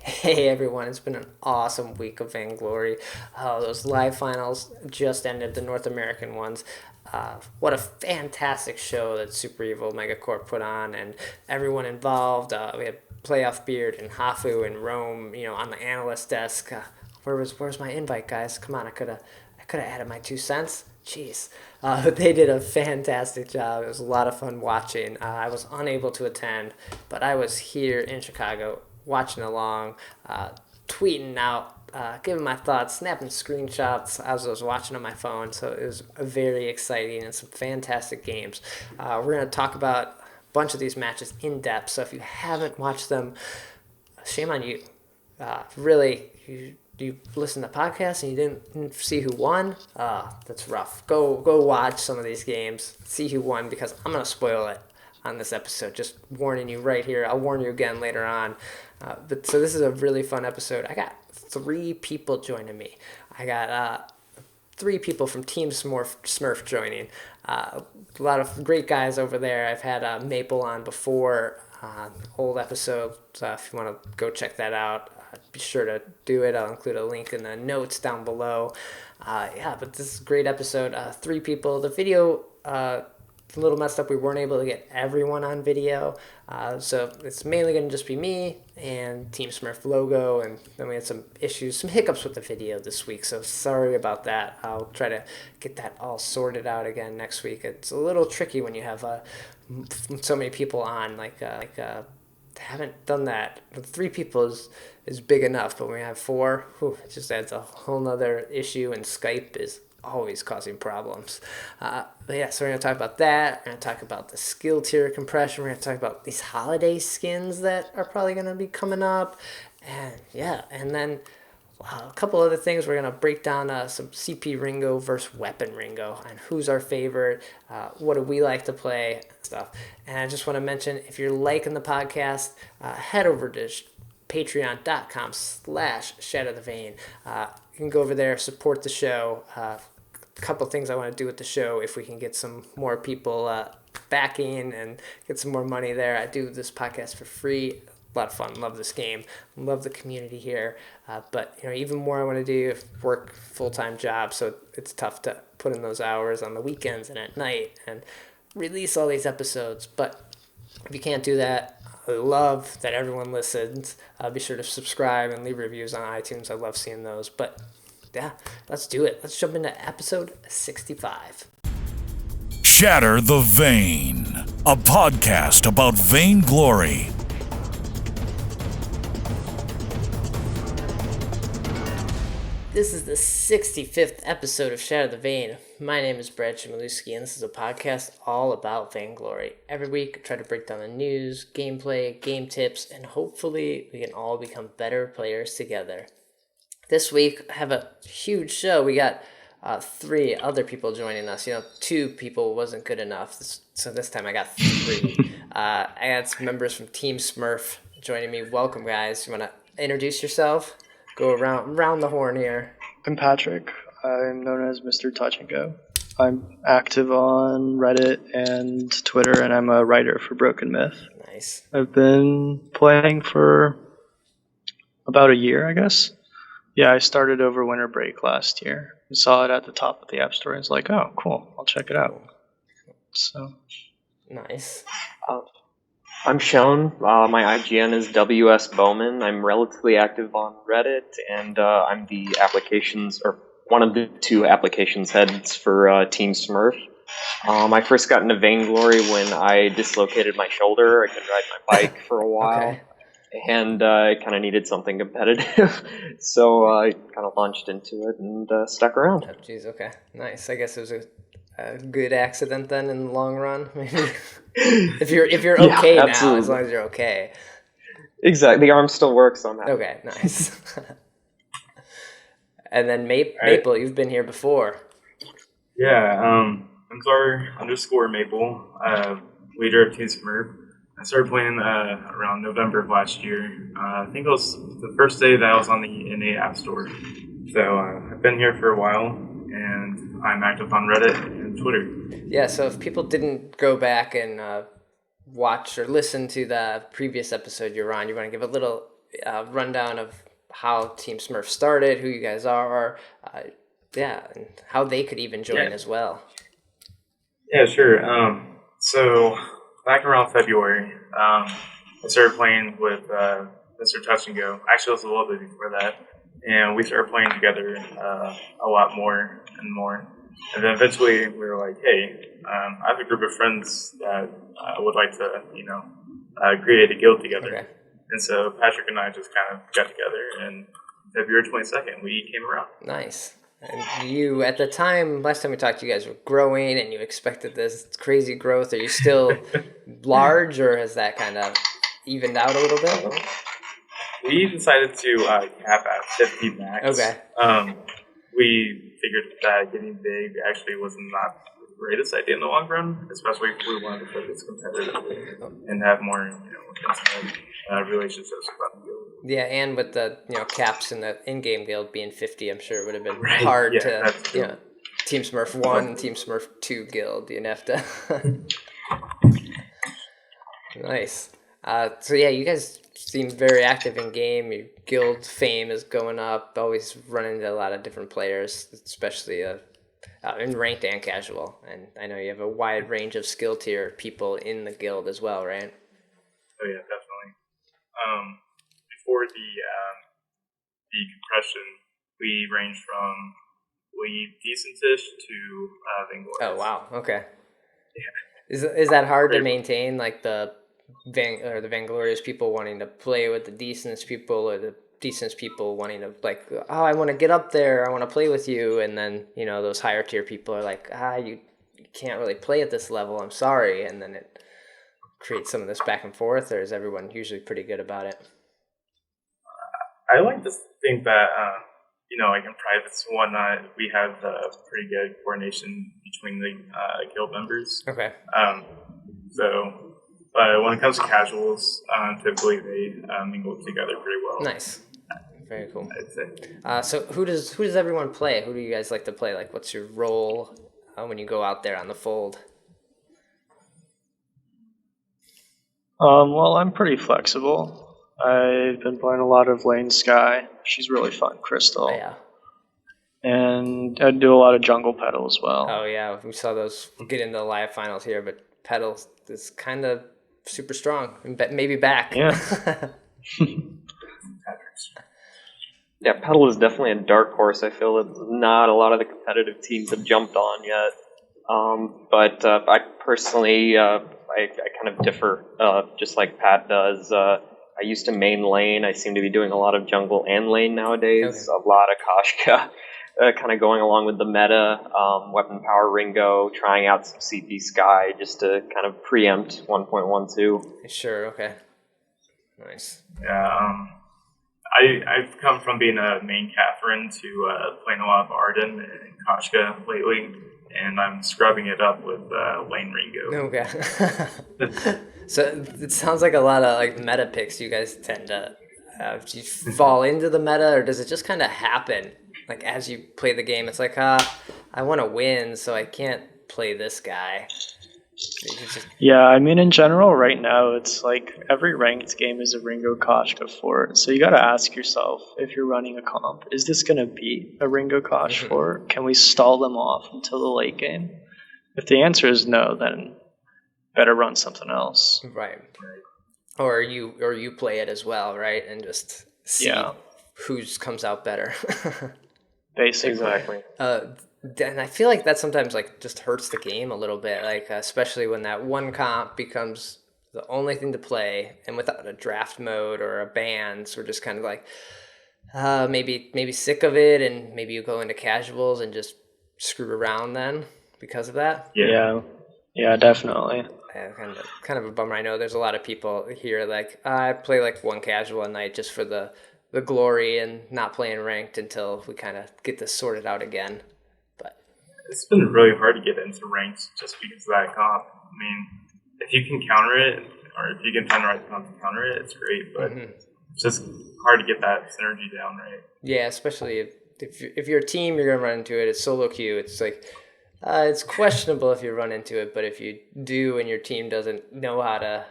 Hey everyone, it's been an awesome week of Vainglory. Those live finals just ended, the North American ones. What a fantastic show that Super Evil Megacorp put on, and everyone involved. We had Playoff Beard and Hafu and Rome, on the analyst desk. Where's my invite, guys? Come on, I could have added my 2 cents. Jeez. But they did a fantastic job. It was a lot of fun watching. I was unable to attend, but I was here in Chicago watching along, tweeting out, giving my thoughts, snapping screenshots as I was watching on my phone. So it was very exciting and some fantastic games. We're going to talk about a bunch of these matches in depth. So if you haven't watched them, shame on you. Really, you listen to podcasts and you didn't see who won. That's rough. Go watch some of these games, see who won, because I'm gonna spoil it on this episode. Just warning you right here. I'll warn you again later on. But so this is a really fun episode. I got 3 people joining me. I got 3 people from Team Smurf joining. A lot of great guys over there. I've had Maple on before, old episode. So if you want to go check that out, be sure to do it. I'll include a link in the notes down below. But this is a great episode. 3 people. The video, a little messed up. We weren't able to get everyone on video. So it's mainly going to just be me and Team Smurf logo. And then we had some issues, some hiccups with the video this week. So sorry about that. I'll try to get that all sorted out again next week. It's a little tricky when you have so many people on. Haven't done that. 3 people is big enough, but when we have 4, it just adds a whole nother issue, and Skype is always causing problems. So we're going to talk about that. We're going to talk about the skill tier compression. We're going to talk about these holiday skins that are probably going to be coming up. And then a couple other things. We're going to break down some CP Ringo versus Weapon Ringo and who's our favorite, what do we like to play, stuff. And I just want to mention, if you're liking the podcast, head over to patreon.com/Shatter. You can go over there, support the show. A couple things I want to do with the show, if we can get some more people backing and get some more money there. I do this podcast for free. A lot of fun. Love this game. Love the community here. But even more I want to do, work full-time job, so it's tough to put in those hours on the weekends and at night and release all these episodes. But if you can't do that, I love that everyone listens. Be sure to subscribe and leave reviews on iTunes. I love seeing those. But yeah, let's do it. Let's jump into episode 65. Shatter the Vain, a podcast about vainglory. This is the 65th episode of Shatter the Vain. My name is Brad Chmielewski, and this is a podcast all about Vainglory. Every week, I try to break down the news, gameplay, game tips, and hopefully we can all become better players together. This week, I have a huge show. We got 3 other people joining us. 2 people wasn't good enough, so this time I got 3. I got some members from Team Smurf joining me. Welcome, guys. You want to introduce yourself? Go around the horn here. I'm Patrick. I'm known as MrTouchnGo. I'm active on Reddit and Twitter, and I'm a writer for Broken Myth. Nice. I've been playing for about a year, I guess. Yeah, I started over winter break last year. I saw it at the top of the App Store and was like, oh, cool, I'll check it out. So Nice. I'm Sean. My IGN is WSBowman. I'm relatively active on Reddit, and I'm the one of the 2 applications heads for Team Smurf. I first got into Vainglory when I dislocated my shoulder. I couldn't ride my bike for a while, Okay. and I kind of needed something competitive, so I kind of launched into it and stuck around. Oh, geez, okay. Nice. I guess it was a good accident then in the long run. Maybe. if you're okay now, absolutely. as long as you're okay. Exactly. The arm still works on that. Okay, nice. And then Maple, you've been here before. Yeah, I'm _Maple, leader of Team Smurf. I started playing around November of last year. I think it was the first day that I was on the NA App Store. So I've been here for a while, and I'm active on Reddit and Twitter. Yeah, so if people didn't go back and watch or listen to the previous episode you're on, you want to give a little rundown of how Team Smurf started, who you guys are, and how they could even join as well. Yeah, sure. So back around February, I started playing with MrTouchnGo. Actually, it was a little bit before that, and we started playing together a lot more and more. And then eventually, we were like, "Hey, I have a group of friends that would like to, create a guild together." Okay. And so Patrick and I just kind of got together, and February 22nd, we came around. Nice. And you, at the time, last time we talked, you guys were growing and you expected this crazy growth. Are you still large, or has that kind of evened out a little bit? We decided to cap at 50 max. Okay. We figured that getting big actually was not the greatest idea in the long run, especially if we wanted to focus competitively and have more, intimate relationships with the guild. Yeah, and with the caps in the in-game guild being 50, I'm sure it would have been Right, hard yeah, to that's true. Team Smurf 1, Team Smurf 2 guild. You'd have to. Nice. So yeah, you guys seem very active in game. Your guild fame is going up. Always run into a lot of different players, especially in ranked and casual. And I know you have a wide range of skill tier people in the guild as well, right? Oh yeah, definitely. Before the compression, we ranged from decentish to Vainglory. Oh wow, okay. Yeah. Is that hard to maintain, like the Vainglorious people wanting to play with the decent people, or the decent people wanting to I want to get up there, I want to play with you, and then those higher tier people are like, you can't really play at this level, I'm sorry, and then it creates some of this back and forth, or is everyone usually pretty good about it? I like to think that like in privates and whatnot, we have pretty good coordination between the guild members. Okay. But when it comes to casuals, typically they mingle together pretty well. Nice. Very cool. I'd say. So who does everyone play? Who do you guys like to play? Like, what's your role when you go out there on the fold? Well, I'm pretty flexible. I've been playing a lot of Lane Sky. She's really fun. Crystal. Oh, yeah. And I do a lot of jungle Petal as well. Oh yeah, we saw those get into the live finals here, but Petal is kind of super strong, maybe back. Yeah. Yeah, Petal is definitely a dark horse. I feel that not a lot of the competitive teams have jumped on yet. But I personally, I kind of differ, just like Pat does. I used to main lane. I seem to be doing a lot of jungle and lane nowadays. Okay. A lot of Koshka, kind of going along with the meta. Weapon Power Ringo, trying out some CP Sky just to kind of preempt 1.12. Sure. Okay. Nice. Yeah. I've come from being a main Catherine to playing a lot of Arden and Koshka lately, and I'm scrubbing it up with Lane Ringo. Okay. So it sounds like a lot of meta picks you guys tend to do you fall into the meta, or does it just kind of happen as you play the game? It's like, I want to win, so I can't play this guy. Yeah, I mean, in general, right now, it's like every ranked game is a Ringo Koshka fort. So you got to ask yourself, if you're running a comp, is this going to be a Ringo Kosh fort? Can we stall them off until the late game? If the answer is no, then better run something else. Right. Or you play it as well, right? And just see whose comes out better. Basically. Exactly. And I feel like that sometimes just hurts the game a little bit, especially when that one comp becomes the only thing to play, and without a draft mode or a ban, so we're just kind of maybe sick of it, and maybe you go into casuals and just screw around then because of that. Yeah, definitely. Yeah, kind of a bummer. I know there's a lot of people here I play one casual a night just for the glory and not playing ranked until we kind of get this sorted out again. It's been really hard to get into ranks just because of that comp. I mean, if you can counter it, or if you can find the right comp to counter it, it's great, but it's just hard to get that synergy down right. Yeah, especially if you're a team, you're going to run into it. It's solo queue. It's it's questionable if you run into it, but if you do and your team doesn't know how to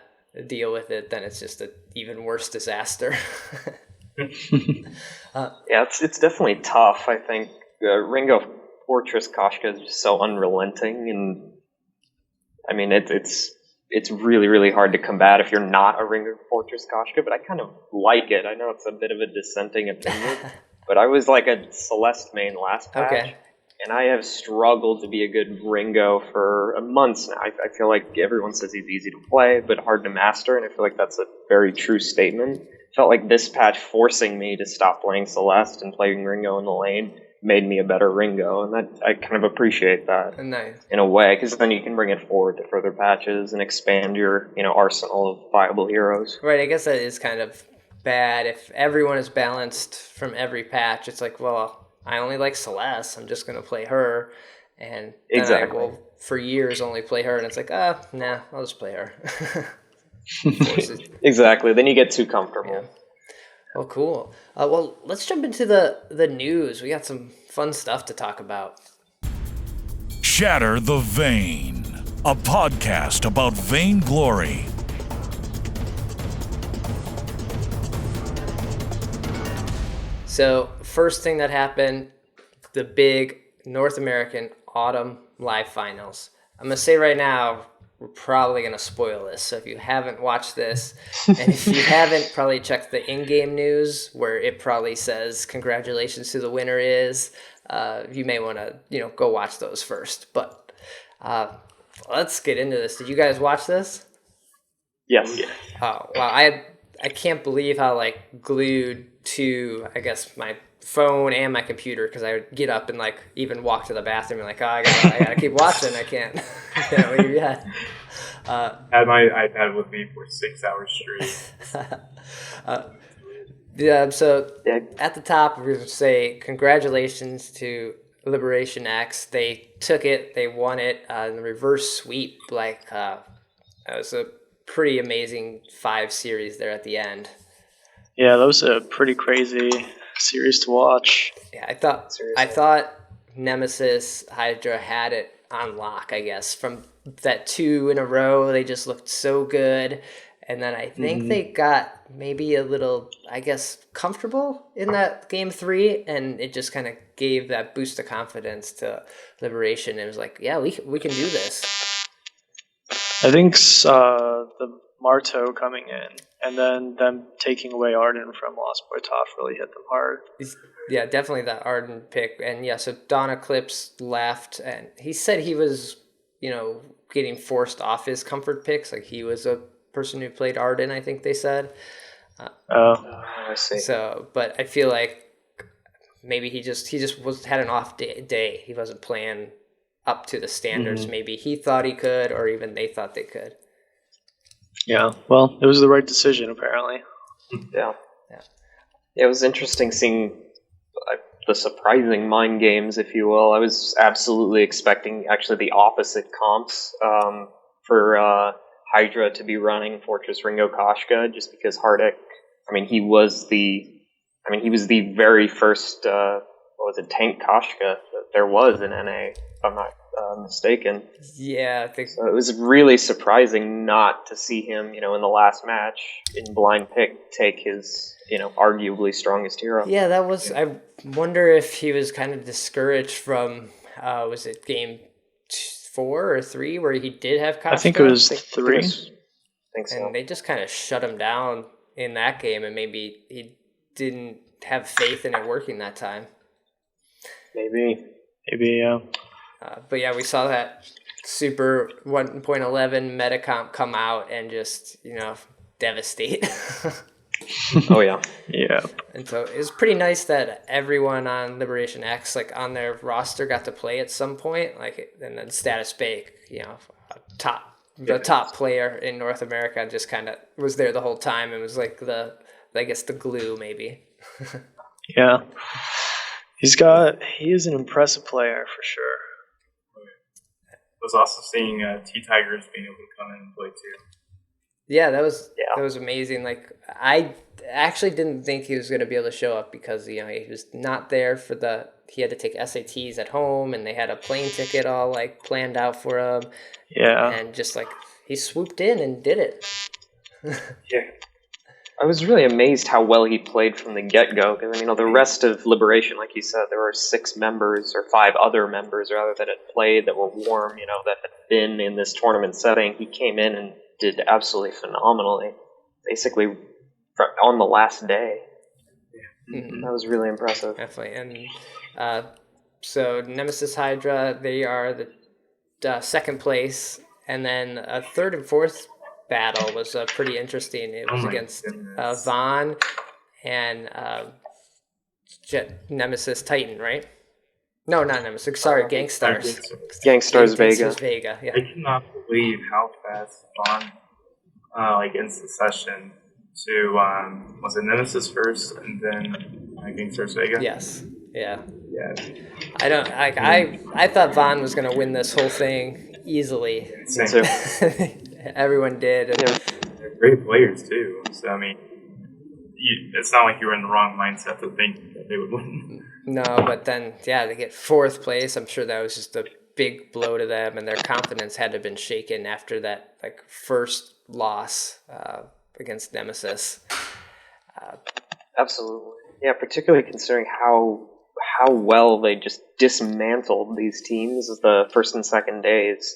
deal with it, then it's just a even worse disaster. Yeah, it's definitely tough. I think Ringo Fortress Koshka is just so unrelenting, and I mean it's really really hard to combat if you're not a Ringo Fortress Koshka. But I kind of like it. I know it's a bit of a dissenting opinion, but I was like a Celeste main last patch. Okay. And I have struggled to be a good Ringo for months now. I feel like everyone says he's easy to play, but hard to master, and I feel like that's a very true statement. Felt like this patch forcing me to stop playing Celeste and playing Ringo in the lane made me a better Ringo, and that I kind of appreciate that Nice. in a way, because then you can bring it forward to further patches and expand your arsenal of viable heroes. Right, I guess that is kind of bad. If everyone is balanced from every patch, it's like, well, I only like Celeste, I'm just going to play her. And then Exactly. I will, for years, only play her. And it's like, nah, I'll just play her. Exactly. Then you get too comfortable. Yeah. Oh, cool. Well, let's jump into the news. We got some fun stuff to talk about. Shatter the Vain, a podcast about vainglory. So, first thing that happened, the big North American Autumn Live Finals. I'm going to say right now, we're probably going to spoil this. So if you haven't watched this, and if you haven't probably checked the in-game news where it probably says congratulations to the winner is, you may want to, go watch those first. But let's get into this. Did you guys watch this? Yes. Oh, wow. I can't believe how glued to, I guess, my phone and my computer, because I would get up and even walk to the bathroom and I gotta keep watching. I can't leave yet. I had my iPad with me for 6 hours straight. So at the top, we're going to say congratulations to Liberation X. They took it, they won it in the reverse sweep. It was a pretty amazing 5 series there at the end. Yeah, that was a pretty crazy series to watch. Yeah, I thought Nemesis Hydra had it on lock, I guess. From that 2 in a row, they just looked so good. And then I think they got maybe a little, I guess, comfortable in that game 3, and it just kind of gave that boost of confidence to Liberation. It was like, yeah, we can do this. I think the Marteau coming in and then them taking away Arden from Lost Boy Toff really hit them hard. Yeah, definitely that Arden pick. And yeah, so Dawn Eclipse left, and he said he was, getting forced off his comfort picks. He was a person who played Arden, I think they said. I see. So, but I feel like maybe he just had an off day. He wasn't playing up to the standards. Maybe he thought he could, or even they thought they could. Yeah, well, it was the right decision, apparently. Yeah. It was interesting seeing the surprising mind games, if you will. I was absolutely expecting actually the opposite comps for Hydra to be running Fortress Ringo Koshka, just because Hardik, he was the very first, tank Koshka that there was in NA, if I'm not mistaken. Yeah, I think so. It was really surprising not to see him, in the last match in blind pick take his, arguably strongest hero. Yeah, that was. I wonder if he was kind of discouraged from. Was it game 4 or 3 where he did have Koshka? I think it was 3. I think so. And they just kind of shut him down in that game, and maybe he didn't have faith in it working that time. Maybe, yeah. But yeah, we saw that Super 1.11 meta comp come out and just, devastate. Oh, yeah. Yeah. And so it was pretty nice that everyone on Liberation X, on their roster, got to play at some point. And then Status Bake, the top player in North America, just kind of was there the whole time. It was the glue, maybe. Yeah. He is an impressive player for sure. I was also seeing T-Tigers being able to come in and play too. Yeah, that was amazing. I actually didn't think he was going to be able to show up because he was not there for he had to take SATs at home, and they had a plane ticket all planned out for him. Yeah, and just he swooped in and did it. Yeah. I was really amazed how well he played from the get-go. Because, the rest of Liberation, like you said, there were 6 members, or 5 other members, rather, that had played, that were warm, that had been in this tournament setting. He came in and did absolutely phenomenally, basically on the last day. Mm-hmm. That was really impressive. Definitely. And so Nemesis Hydra, they are the second place, and then a third and fourth battle was pretty interesting. It was against Vaughn and Nemesis Titan, right? No, not Nemesis. Sorry, Gangstars. Gangstars Vega. Yeah. I cannot believe how fast Vaughn, in succession, to was it Nemesis first and then Gangstars Vega? Yes. Yeah. Yeah. I don't like. I thought Vaughn was going to win this whole thing easily. Everyone did. And they're great players too. So it's not like you were in the wrong mindset to think that they would win. No, but then they get fourth place. I'm sure that was just a big blow to them, and their confidence had to have been shaken after that first loss against Nemesis. Absolutely. Yeah, particularly considering how well they just dismantled these teams the first and second days.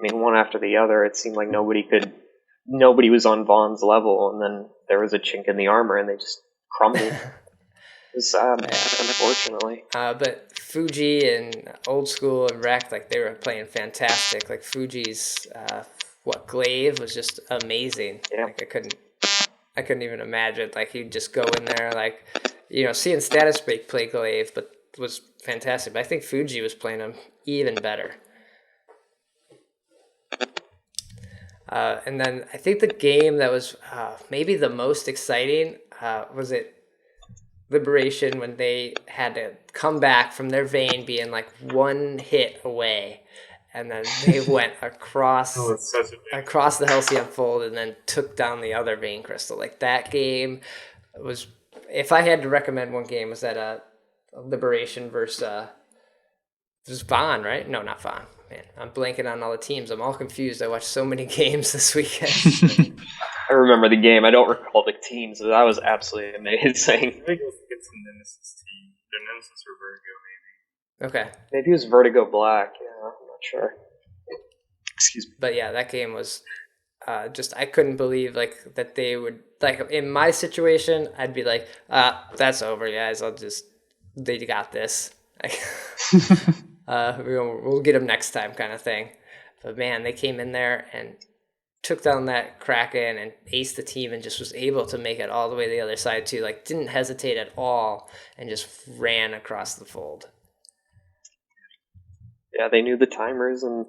One after the other. It seemed like nobody was on Vaughn's level, and then there was a chink in the armor, and they just crumbled. It was sad, unfortunately. But Fuji and Old School and Wreck, they were playing fantastic. Fuji's Glaive was just amazing. Yeah. I couldn't even imagine. He'd just go in there, seeing Status Break play Glaive, but was fantastic. But I think Fuji was playing him even better. And then I think the game that was maybe the most exciting was it Liberation, when they had to come back from their Vayne being one hit away, and then they went across the Halcyon Fold and then took down the other Vayne Crystal. That game was, if I had to recommend one game, was that Liberation versus Vaughn, right? No, not Vaughn. Man, I'm blanking on all the teams. I'm all confused. I watched so many games this weekend. I remember the game. I don't recall the teams, but that was absolutely amazing. I think it was against the Nemesis team. Their Nemesis or Vertigo, maybe. Okay. Maybe it was Vertigo Black. Yeah, I'm not sure. Excuse me. But yeah, that game was just, I couldn't believe that they would, in my situation, I'd be that's over, guys. They got this. We'll get them next time, kind of thing. But man, they came in there and took down that Kraken and aced the team, and just was able to make it all the way to the other side too. Didn't hesitate at all and just ran across the fold. Yeah, they knew the timers and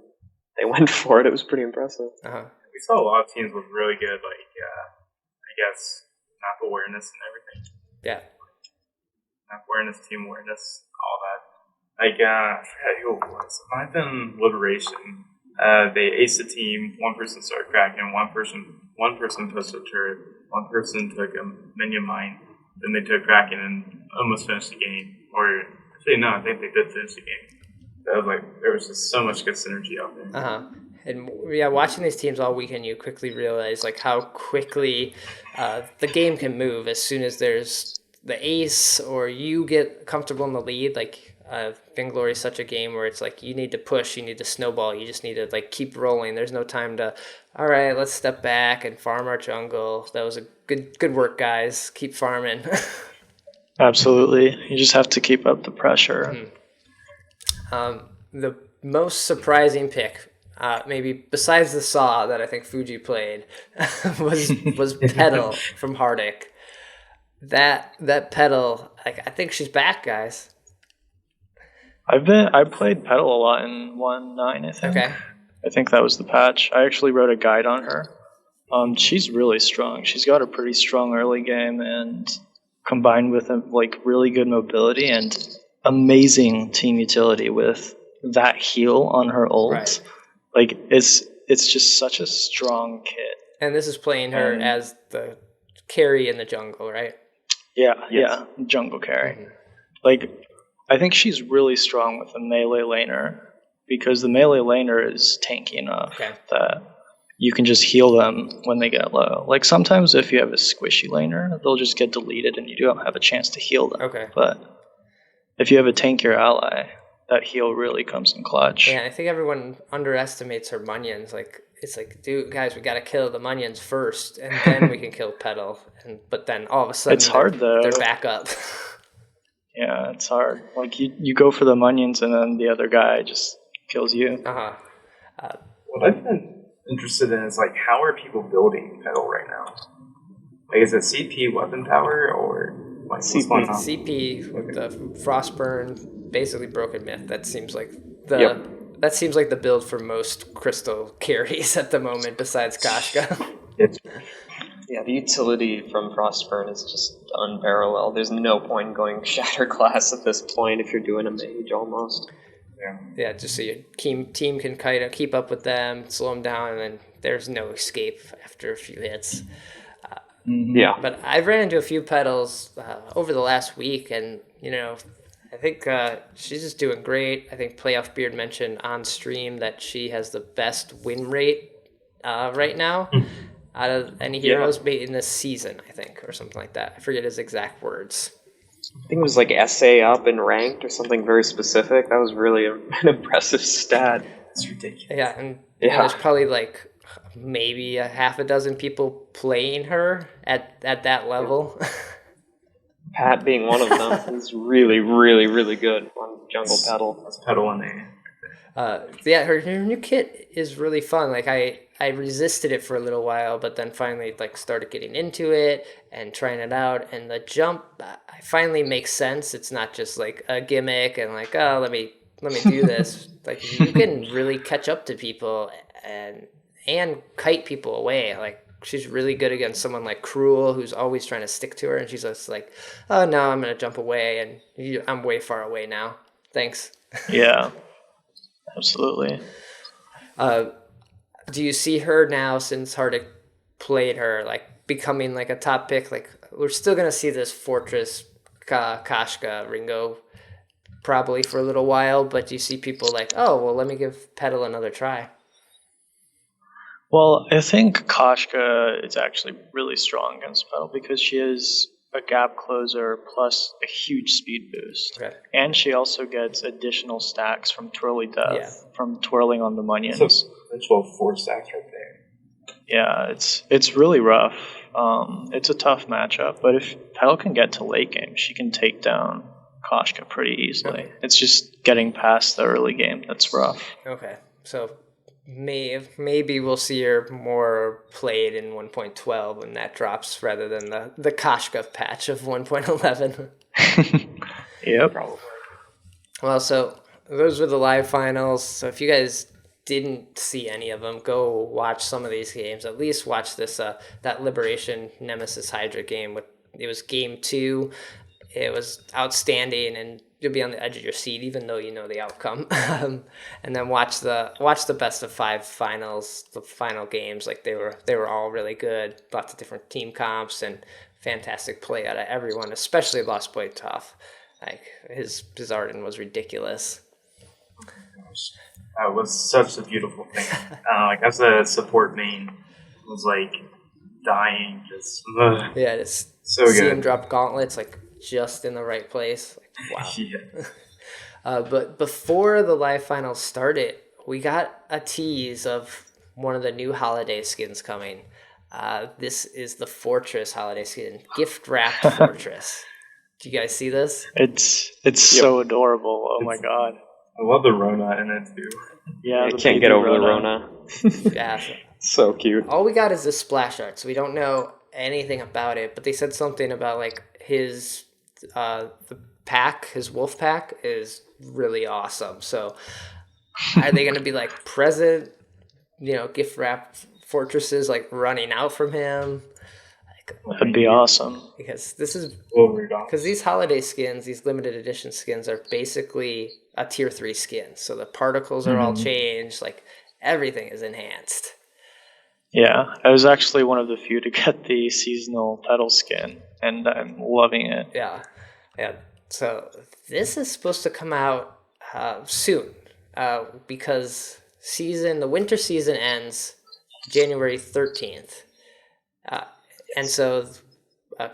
they went for it. It was pretty impressive. Uh-huh. We saw a lot of teams with really good, I guess, map awareness and everything. Yeah. Map awareness, team awareness, all that. I forget who it was. It might have been Liberation. They aced the team. One person started cracking. One person pushed a turret. One person took a minion mine. Then they took Kraken and almost finished the game. Or actually, no, I think they did finish the game. That was there was just so much good synergy out there. Uh-huh. And yeah, watching these teams all weekend, you quickly realize how quickly the game can move as soon as there's the ace or you get comfortable in the lead. Vainglory is such a game where it's you need to push, you need to snowball, you just need to keep rolling. There's no time to, all right, let's step back and farm our jungle. That was a good work, guys. Keep farming. Absolutely. You just have to keep up the pressure. Mm-hmm. The most surprising pick, maybe besides the Saw that I think Fuji played, was Petal from Hardic. That Petal, I think she's back, guys. I played Petal a lot in 1.9, I think. Okay. I think that was the patch. I actually wrote a guide on her. She's really strong. She's got a pretty strong early game, and combined with really good mobility and amazing team utility with that heal on her ult. Right. It's just such a strong kit. And this is playing her as the carry in the jungle, right? Yeah, Yes. yeah, jungle carry. Mm-hmm. I think she's really strong with a melee laner, because the melee laner is tanky enough that you can just heal them when they get low. Like sometimes if you have a squishy laner, they'll just get deleted and you don't have a chance to heal them. Okay. But if you have a tankier ally, that heal really comes in clutch. Yeah, I think everyone underestimates her minions. Like, it's like, dude, guys, we got to kill the minions first, and then we can kill Petal. But then all of a sudden, it's hard though. They're back up. Yeah, it's hard. Like you go for the minions, and then the other guy just kills you. What I've been interested in is like, how are people building Petal right now? Like, is it CP weapon power or like what's going on? CP with the Frostburn, basically Broken Myth. That seems like the build for most Crystal carries at the moment, besides Kashka. Yeah, the utility from Frostburn is just unparalleled. There's no point in going Shatter class at this point if you're doing a mage almost. Yeah, just so your team can kind of keep up with them, slow them down, and then there's no escape after a few hits. Yeah. But I've ran into a few Petals over the last week, and, I think she's just doing great. I think Playoff Beard mentioned on stream that she has the best win rate right now out of any heroes in this season, I think, or something like that. I forget his exact words. I think it was like SA up and ranked or something very specific. That was really an impressive stat. It's ridiculous. Yeah, and there's probably like maybe a half a dozen people playing her at that level. Pat being one of them. He's really, really, really good on Jungle Petal. That's Petal in there. Her new kit is really fun. Like I resisted it for a little while, but then finally like started getting into it and trying it out. And the jump finally makes sense. It's not just like a gimmick and like, oh, let me do this. Like you can really catch up to people and kite people away. Like she's really good against someone like Cruel, who's always trying to stick to her, and she's just like, oh no, I'm gonna jump away, and I'm way far away now. Thanks. Yeah. Absolutely. Do you see her now, since Hardik played her, like becoming like a top pick? Like we're still gonna see this Fortress Kashka Ringo probably for a little while, but do you see people like, oh well, let me give Petal another try? Well, I think Kashka is actually really strong against Petal because she is a gap closer plus a huge speed boost. Okay. And she also gets additional stacks from Twirly Death from twirling on the minions. That's 4 stacks right there. Yeah, it's really rough. It's a tough matchup, but if Petal can get to late game, she can take down Kashka pretty easily. Okay. It's just getting past the early game that's rough. Okay, so maybe we'll see her more played in 1.12 when that drops rather than the Kashka patch of 1.11. Yep. Probably. Well, so those were the live finals. So if you guys didn't see any of them, go watch some of these games. At least watch this that Liberation Nemesis Hydra game. It was game 2. It was outstanding, and you'll be on the edge of your seat even though you know the outcome. And then watch the best of 5 finals, the final games. Like they were all really good. Lots of different team comps and fantastic play out of everyone, especially Lost Boy Tough. Like his Arden was ridiculous. That was such a beautiful thing. Like as a support main, it was like dying. Just yeah, it's so good. See him drop gauntlets like just in the right place. Like, wow. Yeah. But before the live finals started, we got a tease of one of the new holiday skins coming. This is the Fortress holiday skin, gift wrapped Fortress. Do you guys see this? It's so adorable. Oh my god. I love the Rona in it too. Yeah, I can't get over the Rona. Yeah. So cute. All we got is this splash art, so we don't know anything about it, but they said something about like his the pack, his wolf pack is really awesome. So are they going to be like present, gift wrapped fortresses like running out from him? That'd be awesome. Because this is Wolverine. Because these holiday skins, these limited edition skins, are basically a tier 3 skin. So the particles are all changed, like everything is enhanced. Yeah, I was actually one of the few to get the seasonal Petal skin, and I'm loving it. Yeah. So this is supposed to come out soon, because the winter season ends January 13th. And so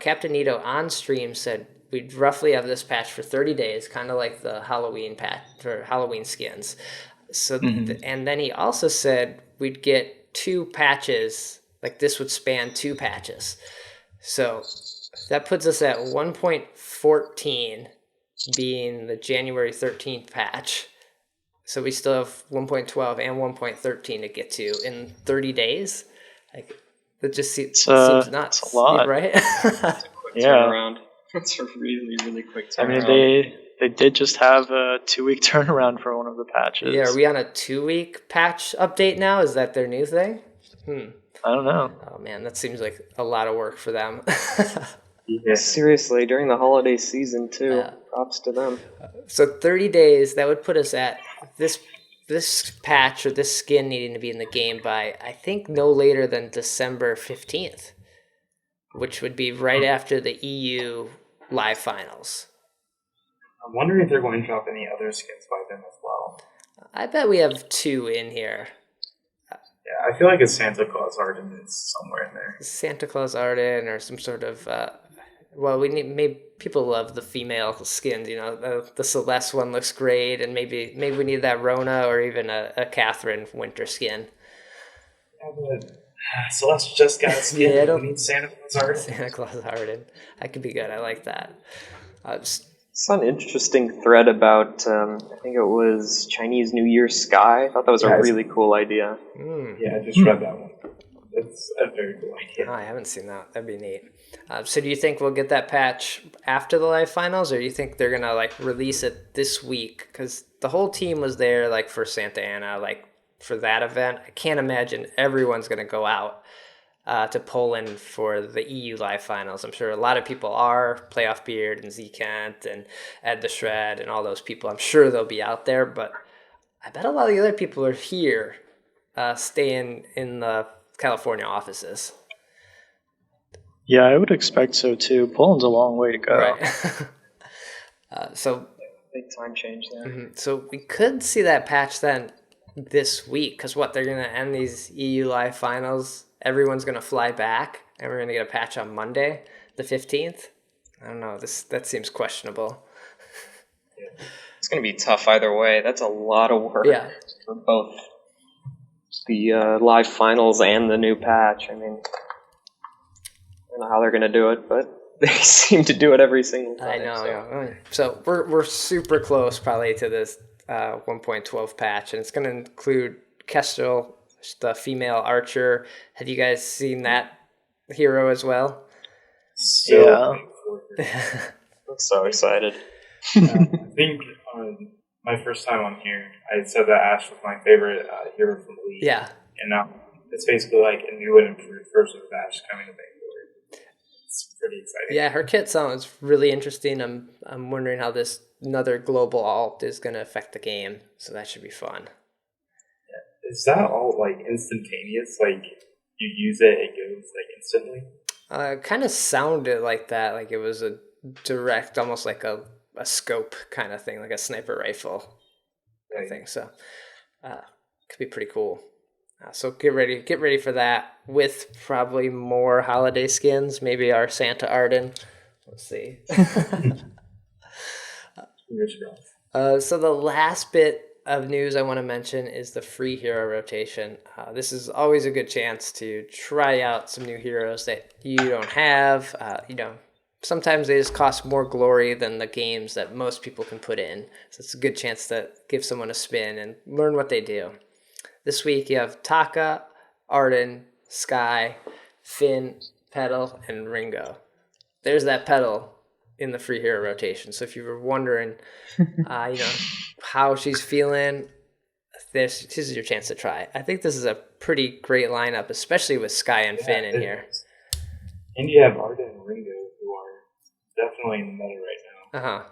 Captain Nito on stream said we'd roughly have this patch for 30 days, kind of like the Halloween patch for Halloween skins. So, and then he also said we'd get 2 patches, like this would span 2 patches. So that puts us at 1.14 being the January 13th patch. So we still have 1.12 and 1.13 to get to in 30 days. Like, it just seems nuts. It's a lot, right? Turnaround. It's a really, really quick turnaround. I mean, they did just have a 2-week turnaround for one of the patches. Yeah, are we on a 2-week patch update now? Is that their new thing? I don't know. Oh man, that seems like a lot of work for them. Yeah, seriously, during the holiday season too. Yeah. Props to them. So 30 days, that would put us at this patch or this skin needing to be in the game by, I think, no later than December 15th, which would be right after the EU Live Finals. I'm wondering if they're going to drop any other skins by then as well. I bet we have 2 in here. Yeah, I feel like a Santa Claus Arden is somewhere in there. Santa Claus Arden or some sort of we need, maybe people love the female skins, the Celeste one looks great, and maybe we need that Rona or even a Catherine winter skin. Yeah, but Celeste just got a skin. Yeah, we need Santa Claus Arden. Santa Claus Arden. That could be good. I like that. Saw an interesting thread about, I think it was Chinese New Year Sky. I thought that was a really cool idea. Yeah, I just read that one. It's a very cool idea. Oh, I haven't seen that. That'd be neat. So do you think we'll get that patch after the live finals, or do you think they're going to release it this week? Because the whole team was there for Santa Ana, for that event. I can't imagine everyone's going to go out to Poland for the EU Live Finals. I'm sure a lot of people are. Playoff Beard and Z Kent and Ed the Shred and all those people. I'm sure they'll be out there, but I bet a lot of the other people are here, staying in the California offices. Yeah, I would expect so too. Poland's a long way to go. Right. Big time change there. So we could see that patch then this week, because they're going to end these EU Live Finals. Everyone's going to fly back, and we're going to get a patch on Monday, the 15th. I don't know. That seems questionable. It's going to be tough either way. That's a lot of work for both the live finals and the new patch. I mean, I don't know how they're going to do it, but they seem to do it every single time. I know. Yeah. So we're super close probably to this 1.12 patch, and it's going to include Kestrel, the female archer. Have you guys seen that hero as well? Yeah. I'm so excited. I think my first time on here, I said that Ash was my favorite hero from the league. Yeah. And now it's basically like a new and improved version of Ash coming to Vainglory. It's pretty exciting. Yeah, her kit sounds really interesting. I'm wondering how this another global alt is going to affect the game, so that should be fun. Is that all instantaneous? You use it goes instantly? Kind of sounded like that, like it was a direct, almost like a scope kind of thing, like a sniper rifle. Right. I think so. Could be pretty cool. So get ready for that with probably more holiday skins. Maybe our Santa Arden. Let's see. So the last bit of news I want to mention is the free hero rotation. This is always a good chance to try out some new heroes that you don't have. Sometimes they just cost more glory than the games that most people can put in. So it's a good chance to give someone a spin and learn what they do. This week you have Taka, Arden, Sky, Finn, Petal, and Ringo. There's that Petal in the free hero rotation. So if you were wondering, how she's feeling, this is your chance to try. I think this is a pretty great lineup, especially with Sky and Finn in here. And you have Arden and Ringo, who are definitely in the meta right now.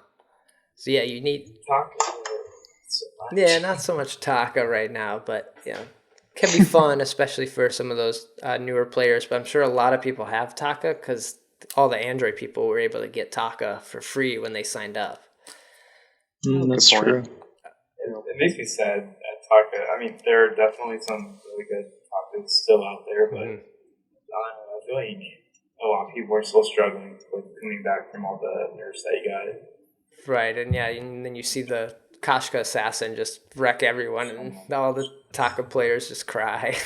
So yeah, you need Taka. Yeah, not so much Taka right now, but can be fun, especially for some of those newer players. But I'm sure a lot of people have Taka because all the Android people were able to get Taka for free when they signed up. That's true. It makes me sad at Taka. I mean, there are definitely some really good top is still out there, but I feel like a lot of people are still struggling with coming back from all the nerfs that you got. Right, and and then you see the Kashka Assassin just wreck everyone, and all the Taka players just cry.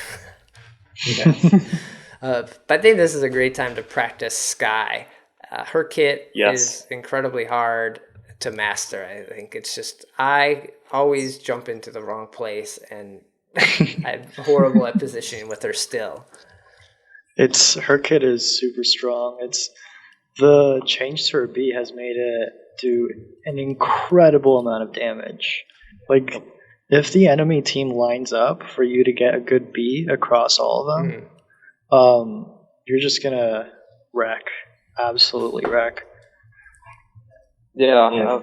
But I think this is a great time to practice Sky. Her kit is incredibly hard to master. I think it's just, I always jump into the wrong place, and I'm horrible at positioning with her still. Her kit is super strong. The change to her B has made it do an incredible amount of damage. Like, if the enemy team lines up for you to get a good B across all of them, you're just gonna wreck. Absolutely wreck. Yeah.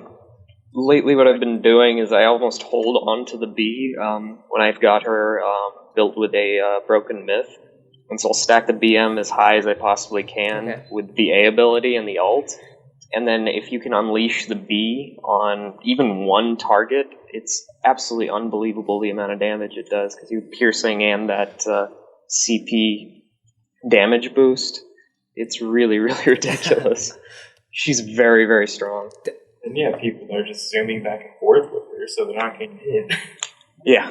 Lately what I've been doing is I almost hold onto the B when I've got her built with a broken myth. And so I'll stack the BM as high as I possibly can with the A ability and the ult. And then if you can unleash the B on even one target, it's absolutely unbelievable the amount of damage it does, because you're piercing and that CP damage boost. It's really, really ridiculous. She's very, very strong. And people are just zooming back and forth with her, so they're not getting hit. Yeah,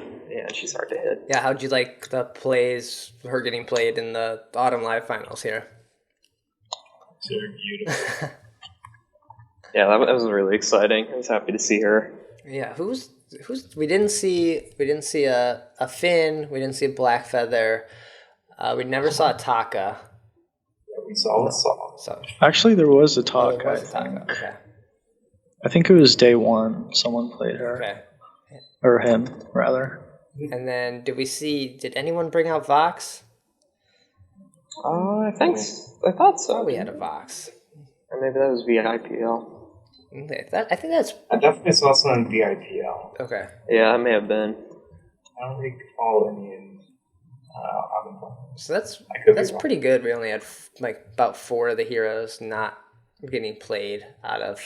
she's hard to hit. Yeah, how'd you like the plays, her getting played in the Autumn Live Finals here? They're beautiful. Yeah, that was really exciting. I was happy to see her. Yeah, who's we didn't see a Finn, we didn't see a Blackfeather, we never saw a Taka. Yeah, we saw a Saw. So actually, there was a Taka. there was a Taka. Okay. I think it was day one. Someone played her. Okay. Or him, rather. And then did anyone bring out Vox? I thought so. Oh, we had a Vox. Or maybe that was VIPL. Okay, I think that's... I definitely saw some in VIPL. Okay. Yeah, it may have been. I don't recall any in Autumn. So that's pretty good. We only had about 4 of the heroes not getting played out of...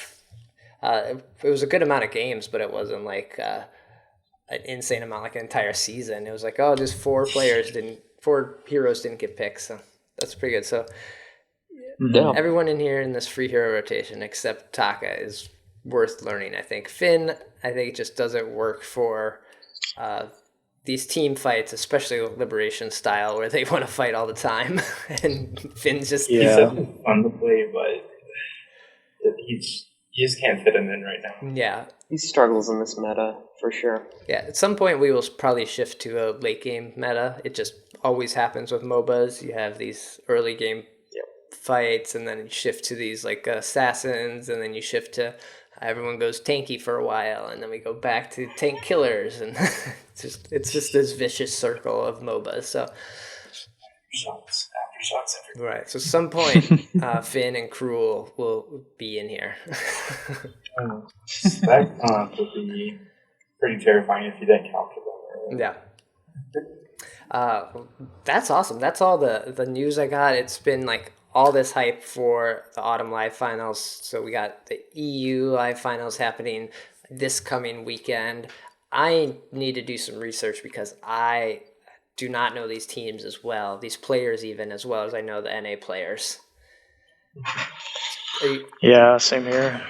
it was a good amount of games, but it wasn't like an insane amount, like an entire season. It was like, just 4 heroes didn't get picked, so that's pretty good. So everyone in here in this free hero rotation except Taka is worth learning, I think. Finn, I think, just doesn't work for these team fights, especially Liberation style, where they want to fight all the time. And Finn's just... He's definitely fun to play, but you just can't fit him in right now. Yeah. He struggles in this meta, for sure. Yeah, at some point we will probably shift to a late game meta. It just always happens with MOBAs. You have these early game fights, and then you shift to these like assassins, and then you shift to everyone goes tanky for a while, and then we go back to tank killers, and it's just this vicious circle of MOBAs. So Aftershocks everywhere. right. So at some point, Finn and Cruel will be in here. That would be pretty terrifying if you didn't counter them. Yeah. That's awesome. That's all the news I got. It's been like all this hype for the Autumn Live Finals. So we got the EU Live Finals happening this coming weekend. I need to do some research because I do not know these teams as well, these players even, as well as I know the NA players. Yeah, same here.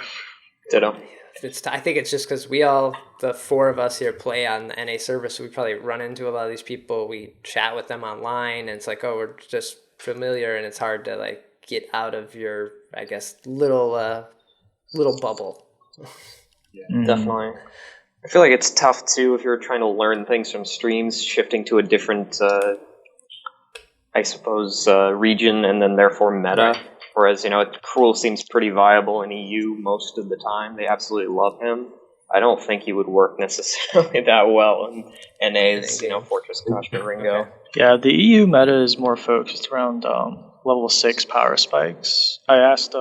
Ditto. I think it's just because the 4 of us here play on the NA service, so we probably run into a lot of these people. We chat with them online, and it's like, we're just familiar, and it's hard to like get out of your, I guess, little bubble. Yeah, definitely. I feel like it's tough too if you're trying to learn things from streams, shifting to a different, I suppose, region and then therefore meta. Right. Whereas, Cruel seems pretty viable in EU most of the time. They absolutely love him. I don't think he would work necessarily that well in NA's, Fortress Power Ringo. Okay. Yeah, the EU meta is more focused around level 6 power spikes. I asked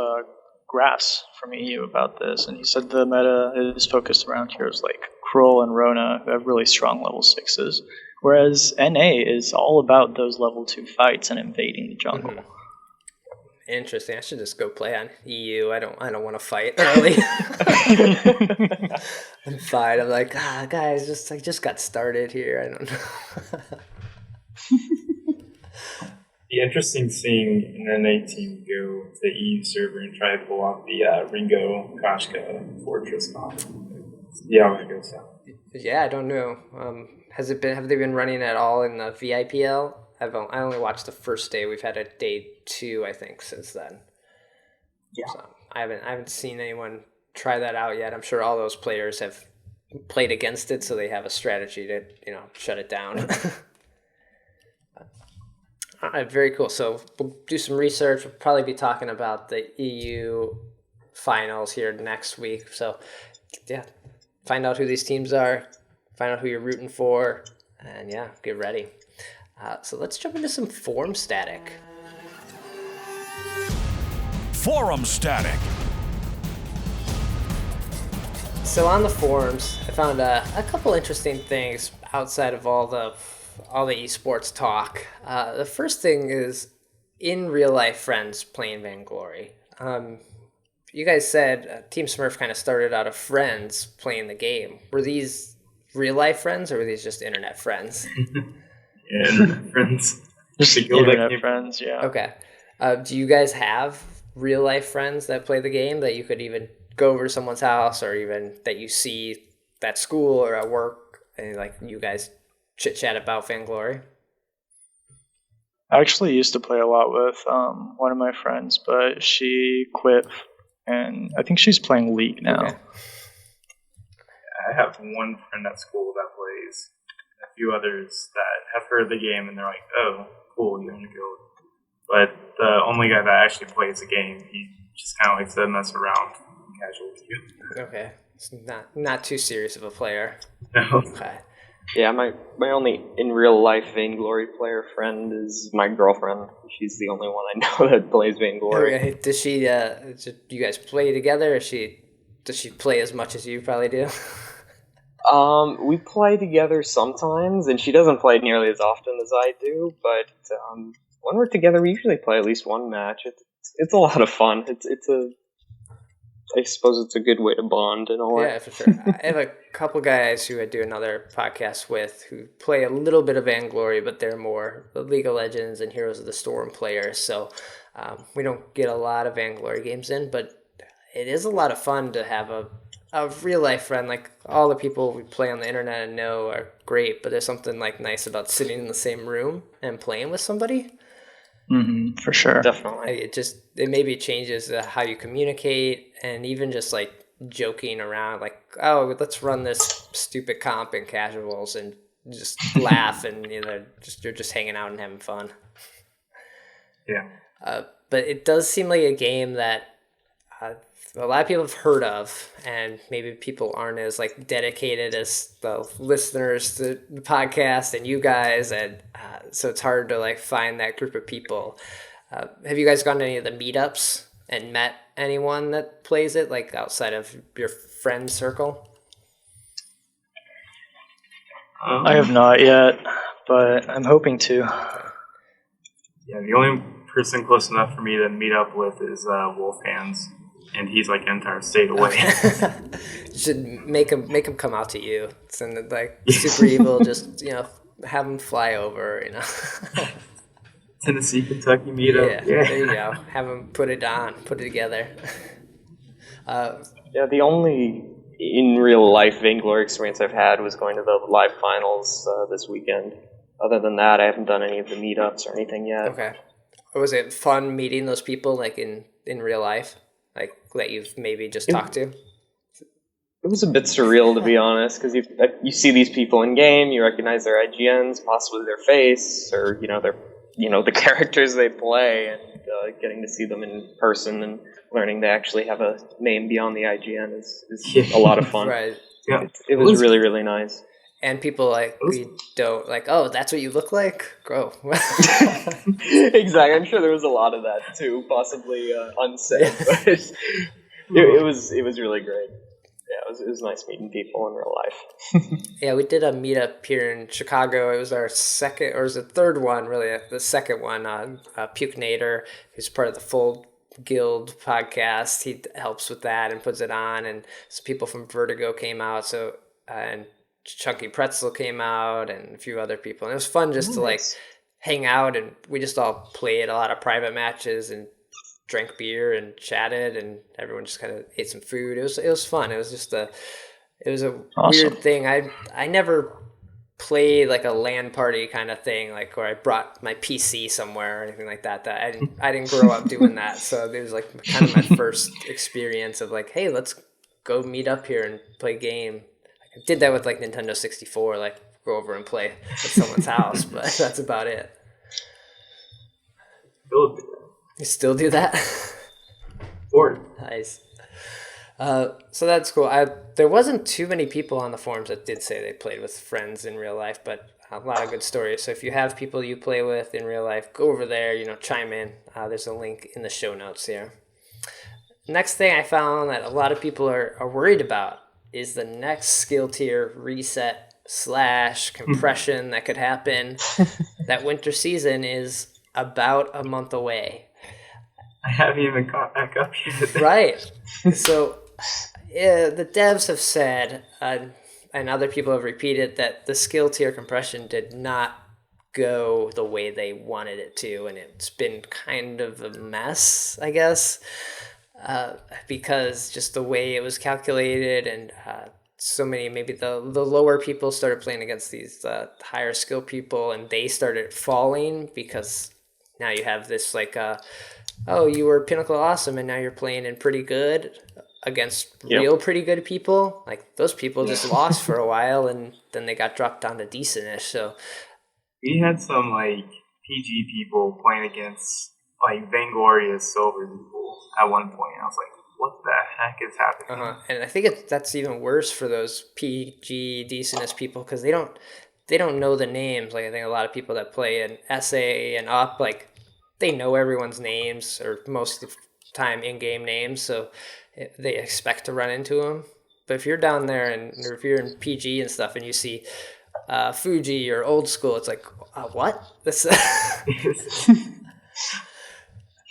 Grass from EU about this, and he said the meta is focused around heroes like Kroll and Rona, who have really strong level 6s. Whereas NA is all about those level 2 fights and invading the jungle. Mm-hmm. Interesting. I should just go play on EU. I don't want to fight early. I'm fine. I'm like, guys, I just got started here. I don't know. be interesting seeing an NA team go to the EU server and try to pull off the Ringo Koshka Fortress comp. Yeah, how that goes down. Yeah, I don't know. Have they been running at all in the VIPL? I only watched the first day. We've had a day 2, I think, since then. Yeah. So I haven't seen anyone try that out yet. I'm sure all those players have played against it, so they have a strategy to shut it down. All right, very cool. So we'll do some research. We'll probably be talking about the EU finals here next week. So yeah, find out who these teams are, find out who you're rooting for, and yeah, get ready. So let's jump into some forum static. Forum static. So on the forums, I found a couple interesting things outside of all the esports talk. The first thing is in real life friends playing Vainglory. You guys said Team Smurf kind of started out of friends playing the game. Were these real life friends or were these just internet friends? Yeah, internet friends. Just internet friends, yeah. Okay. Do you guys have real life friends that play the game that you could even go over to someone's house or even that you see at school or at work and like you guys chit chat about Vainglory? I actually used to play a lot with one of my friends, but she quit, and I think she's playing League now. Okay. I have one friend at school that plays, and a few others that have heard the game and they're like, "Oh, cool, you're in the guild." But the only guy that actually plays the game, he just kind of likes to mess around casually. Okay, it's not too serious of a player. No. Okay. Yeah, my only in real life Vainglory player friend is my girlfriend. She's the only one I know that plays Vainglory. Okay. Does she? Do you guys play together? Or does she play as much as you probably do? We play together sometimes, and she doesn't play nearly as often as I do. But when we're together, we usually play at least one match. It's a lot of fun. I suppose it's a good way to bond in a way. Yeah, for sure. I have a couple guys who I do another podcast with who play a little bit of Vainglory, but they're more the League of Legends and Heroes of the Storm players. So we don't get a lot of Vainglory games in, but it is a lot of fun to have a real life friend. Like all the people we play on the internet and know are great, but there's something like nice about sitting in the same room and playing with somebody. Mm-hmm, for sure. Definitely. It maybe changes how you communicate and even just like joking around like, oh, let's run this stupid comp in casuals and just laugh and you're just hanging out and having fun. Yeah. But it does seem like a game that a lot of people have heard of, and maybe people aren't as like dedicated as the listeners to the podcast and you guys, and so it's hard to like find that group of people. Have you guys gone to any of the meetups and met anyone that plays it, like outside of your friend circle? I have not yet, but I'm hoping to. Yeah, the only person close enough for me to meet up with is Wolf Hands. And he's like an entire state away. You should make him come out to you. Send it like super evil. Just have him fly over. Tennessee, Kentucky meetup. Yeah, there you go. Have him put it together. Yeah, the only in real life Vainglory experience I've had was going to the live finals this weekend. Other than that, I haven't done any of the meetups or anything yet. Okay. Was it fun meeting those people like in real life? Like that you've maybe just talked to? It was a bit surreal, to be honest, because you see these people in game, you recognize their IGNs, possibly their face, or the characters they play, and getting to see them in person and learning they actually have a name beyond the IGN is a lot of fun. Right. Yeah. It was really, really nice. And people like we don't like, oh, that's what you look like? Grow. Exactly. I'm sure there was a lot of that too, possibly unsaid, but it was really great. Yeah, it was nice meeting people in real life. Yeah, we did a meetup here in Chicago. It was our second, or it was the third one, really, the second one. Puke Nader, who's part of the Full Guild podcast, he helps with that and puts it on. And some people from Vertigo came out, and Chunky Pretzel came out, and a few other people. And it was fun just to like hang out, and we just all played a lot of private matches and drank beer and chatted, and everyone just kind of ate some food. It was fun. It was just a Awesome. weird thing. I never played like a LAN party kind of thing, like where I brought my PC somewhere or anything like that. That I didn't grow up doing that. So it was like kind of my first experience of like, hey, let's go meet up here and play a game. I did that with like Nintendo 64, like go over and play at someone's house, but that's about it. You still do that? Nice. So that's cool. There wasn't too many people on the forums that did say they played with friends in real life, but a lot of good stories. So if you have people you play with in real life, go over there, chime in. There's a link in the show notes here. Next thing I found that a lot of people are worried about is the next skill tier reset / compression that could happen. That winter season is about a month away. I haven't even got back up yet. Right. So the devs have said, and other people have repeated, that the skill tier compression did not go the way they wanted it to, and it's been kind of a mess, I guess, because just the way it was calculated, and so many, maybe the lower people started playing against these higher skill people, and they started falling because now you have this like oh, you were Pinnacle Awesome, and now you're playing in pretty good against real pretty good people. Like, those people just lost for a while, and then they got dropped down to decentish. So we had some, like, PG people playing against, like, Vainglory Silver people at one point. I was like, what the heck is happening? And I think that's even worse for those PG decentish people, because they don't know the names. Like, I think a lot of people that play in SA and up, like, they know everyone's names, or most of the time in-game names, so they expect to run into them. But if you're down there, and or if you're in PG and stuff, and you see Fuji or Old School, it's like, what? This.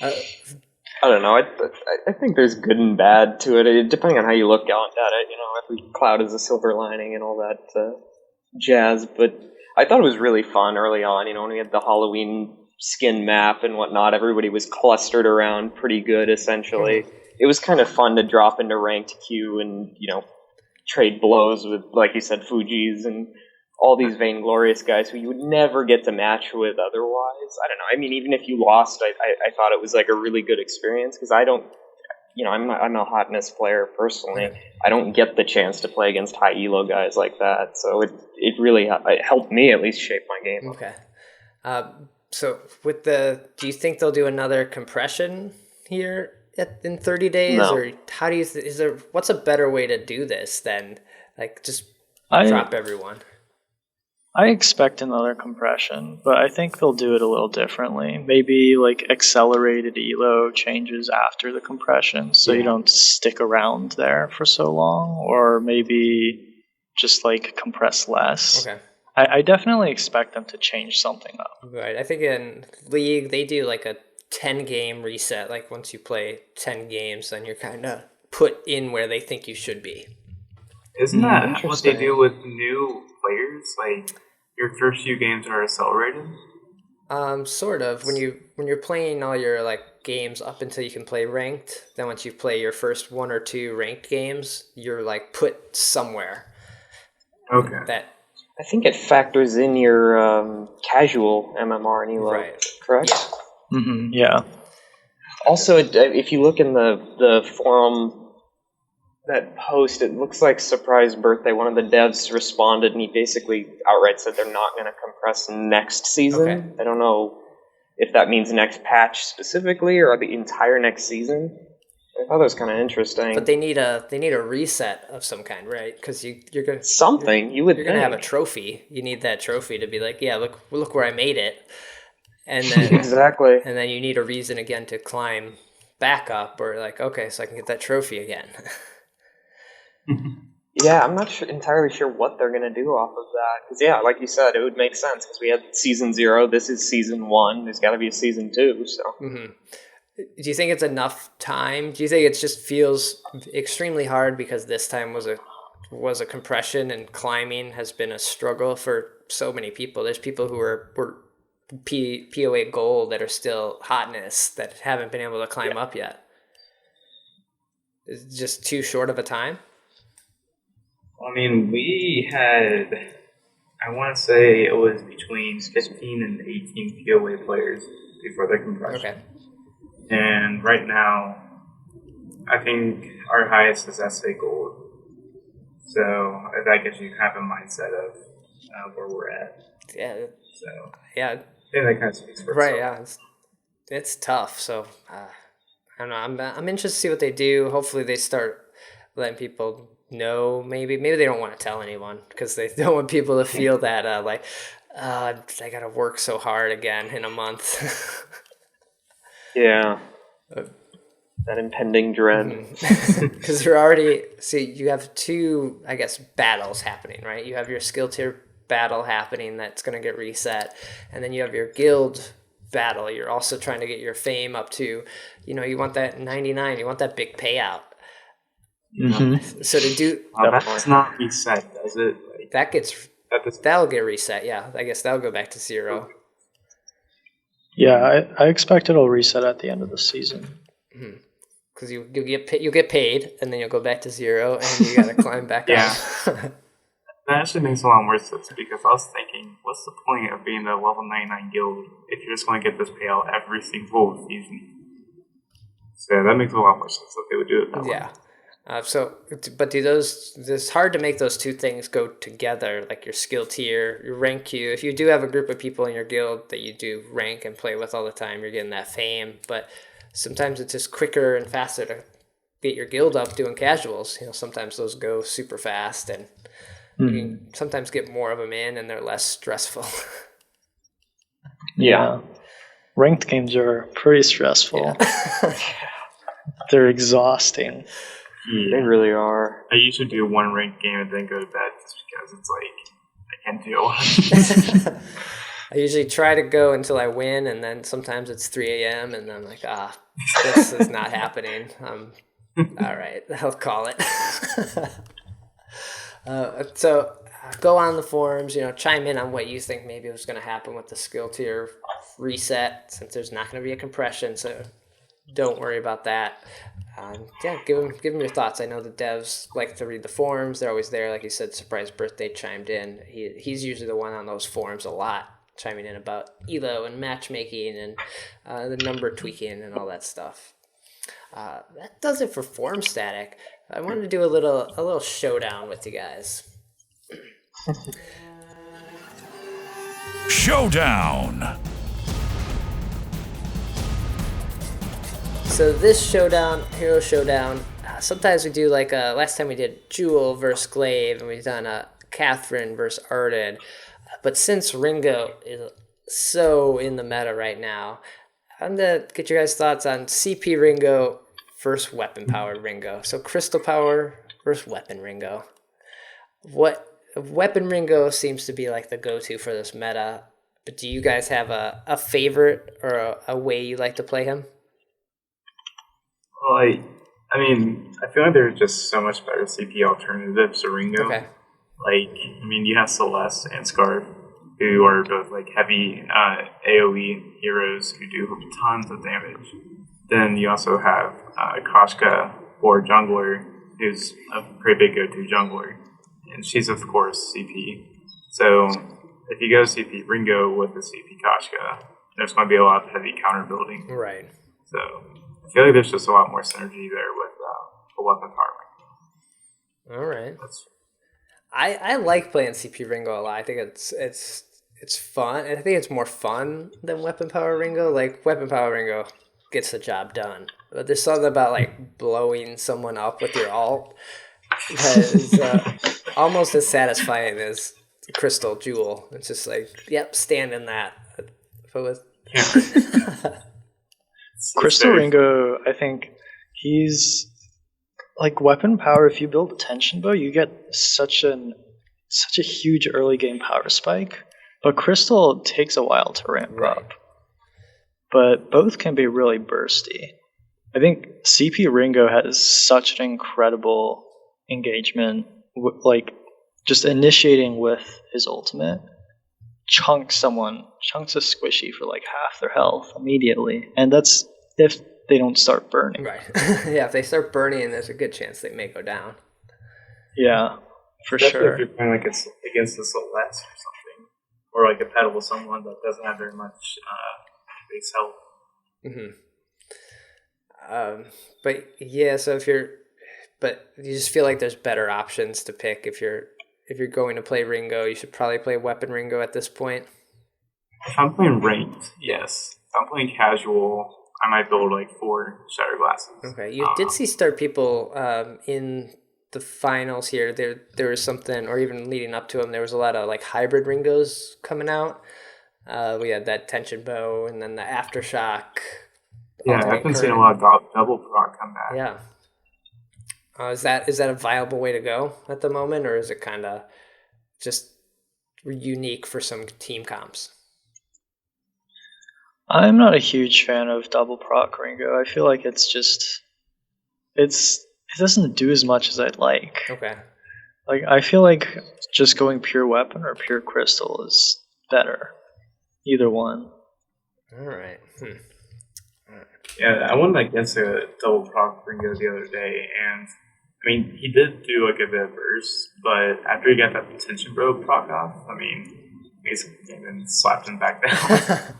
I don't know. I think there's good and bad to it, depending on how you look at it. Every cloud is a silver lining and all that jazz. But I thought it was really fun early on. When we had the Halloween skin map and whatnot, everybody was clustered around pretty good, essentially. It was kind of fun to drop into ranked queue and, trade blows with, like you said, Fujis and all these vainglorious guys who you would never get to match with otherwise. I don't know. I mean, even if you lost, I thought it was like a really good experience, because I don't, I'm a hotness player personally. I don't get the chance to play against high elo guys like that. So it really helped me at least shape my game. Okay. So do you think they'll do another compression here in 30 days? No. Or how do you, what's a better way to do this than like just drop everyone? I expect another compression, but I think they'll do it a little differently. Maybe like accelerated elo changes after the compression, so you don't stick around there for so long, or maybe just like compress less. Okay. I definitely expect them to change something up. Right. I think in League, they do like a 10-game reset. Like, once you play 10 games, then you're kind of put in where they think you should be. Isn't that what they do with new players? Like, your first few games are accelerated? Sort of. When you're playing all your like games up until you can play ranked, then once you play your first 1 or 2 ranked games, you're like put somewhere. Okay. I think it factors in your casual MMR and ELO, right? Correct? Yeah. Mm-hmm. Yeah. Also, if you look in the forum, that post, it looks like Surprise Birthday. One of the devs responded, and he basically outright said they're not going to compress next season. Okay. I don't know if that means next patch specifically, or the entire next season. I thought that was kind of interesting. But they need a reset of some kind, right? Because you're gonna you're gonna have a trophy. You need that trophy to be like, yeah, look where I made it, and then exactly. And then you need a reason again to climb back up, or like, okay, so I can get that trophy again. Yeah, I'm not entirely sure what they're going to do off of that. Because, yeah, like you said, it would make sense. Because we had Season 0, this is Season 1, there's got to be a Season 2, so... Mm-hmm. Do you think it's enough time? Do you think it just feels extremely hard because this time was a compression, and climbing has been a struggle for so many people? There's people who were PO8 gold that are still hotness that haven't been able to climb up yet? Is it just too short of a time? I mean, we had, I want to say it was between 15 and 18 POA players before the compression. Okay. And right now, I think our highest is SA Gold. So that gives you kind of a mindset of where we're at. Yeah. So Yeah. I think that kind of speaks for Right. itself. Yeah. It's tough. So I don't know. I'm interested to see what they do. Hopefully they start letting people know. Maybe they don't want to tell anyone because they don't want people to feel that I got to work so hard again in a month. Yeah. That impending dread. Because you're already, you have two, I guess, battles happening, right? You have your skill tier battle happening that's going to get reset, and then you have your guild battle. You're also trying to get your fame up to, you want that 99, you want that big payout. Mm-hmm. So to do that's not reset, does it? that'll get reset. Yeah, I guess that'll go back to 0. Yeah, I expect it'll reset at the end of the season. Because you'll get paid, and then you'll go back to 0, and you got to climb back up. That actually makes a lot more sense because I was thinking, what's the point of being the level 99 guild if you're just going to get this payout every single season? So that makes a lot more sense that they would do it that way. Yeah. But it's hard to make those two things go together, like your skill tier, your rank queue. If you do have a group of people in your guild that you do rank and play with all the time, you're getting that fame. But sometimes it's just quicker and faster to get your guild up doing casuals. Sometimes those go super fast, and you can sometimes get more of them in, and they're less stressful. Yeah. Ranked games are pretty stressful. Yeah. They're exhausting. They really are. I usually do one ranked game and then go to bed just because it's I can't deal. I usually try to go until I win, and then sometimes it's 3 a.m. and I'm like, this is not happening. All right, I'll call it. So go on the forums, chime in on what you think maybe was going to happen with the skill tier reset, since there's not going to be a compression, so don't worry about that. Give them your thoughts. I know the devs like to read the forums. They're always there. Like you said, Surprise Birthday chimed in. He's usually the one on those forums a lot, chiming in about ELO and matchmaking and the number tweaking and all that stuff. That does it for Forum Static. I wanted to do a little showdown with you guys. Showdown. So this showdown, Hero Showdown, sometimes we do last time we did Jewel versus Glaive, and we've done Catherine versus Arden. But since Ringo is so in the meta right now, I'm going to get your guys' thoughts on CP Ringo versus Weapon Power Ringo. So Crystal Power versus Weapon Ringo. Weapon Ringo seems to be the go-to for this meta, but do you guys have a favorite or a way you like to play him? Well, I feel like there's just so much better CP alternatives to Ringo. Okay. You have Celeste and Scarf, who are both heavy AoE heroes who do tons of damage. Then you also have Koshka, or jungler, who's a pretty big go-to jungler, and she's of course CP. So if you go CP Ringo with the CP Koshka, there's going to be a lot of heavy counter building. Right. So I feel like there's just a lot more synergy there with the Weapon Power Ringo. All right. I like playing CP Ringo a lot. I think it's fun. I think it's more fun than Weapon Power Ringo. Weapon Power Ringo gets the job done, but there's something about blowing someone up with your ult that is almost as satisfying as Crystal Jewel. It's just yep, stand in that. Crystal Ringo, I think he's Weapon Power. If you build a tension bow, you get such a huge early game power spike. But Crystal takes a while to ramp up. But both can be really bursty. I think CP Ringo has such an incredible engagement, just initiating with his ultimate. chunks a squishy for like half their health immediately, and that's if they don't start burning. Right. Yeah, if they start burning, there's a good chance they may go down. Yeah, for Especially sure. if you're playing like against a Celeste or something, or like a Petal, someone that doesn't have very much base health. But yeah, so but you just feel like there's better options to pick if you're going to play Ringo. You should probably play Weapon Ringo at this point. If I'm playing ranked, yes. If I'm playing casual, I might build like 4 Shatter glasses. Okay, you did see start people in the finals here. There was something, or even leading up to them, there was a lot of like hybrid Ringos coming out. We had that tension bow, and then the aftershock. Yeah, I've been seeing a lot of double proc come back. Yeah. Is that a viable way to go at the moment, or is it kind of just unique for some team comps? I'm not a huge fan of double proc Ringo. I feel like it doesn't do as much as I'd like. Okay. Like, I feel like just going pure weapon or pure crystal is better. Either one. All right. Yeah, I went against a double proc Ringo the other day, and I mean, he did do like a bit of burst, but after he got that tension bow proc off, I mean, basically came and slapped him back down.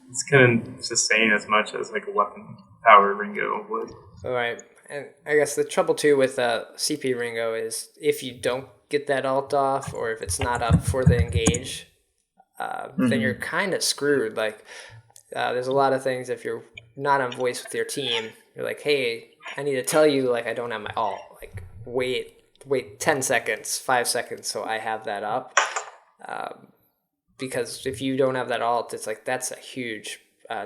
It's couldn't sustain as much as like a Weapon Power Ringo would. All right. And I guess the trouble too with CP Ringo is if you don't get that ult off, or if it's not up for the engage, then you're kind of screwed. Like, there's a lot of things, if you're not on voice with your team, you're like, hey, I need to tell you, like, I don't have my ult. Like, wait 10 seconds, 5 seconds, so I have that up. Because if you don't have that ult, it's like, that's a huge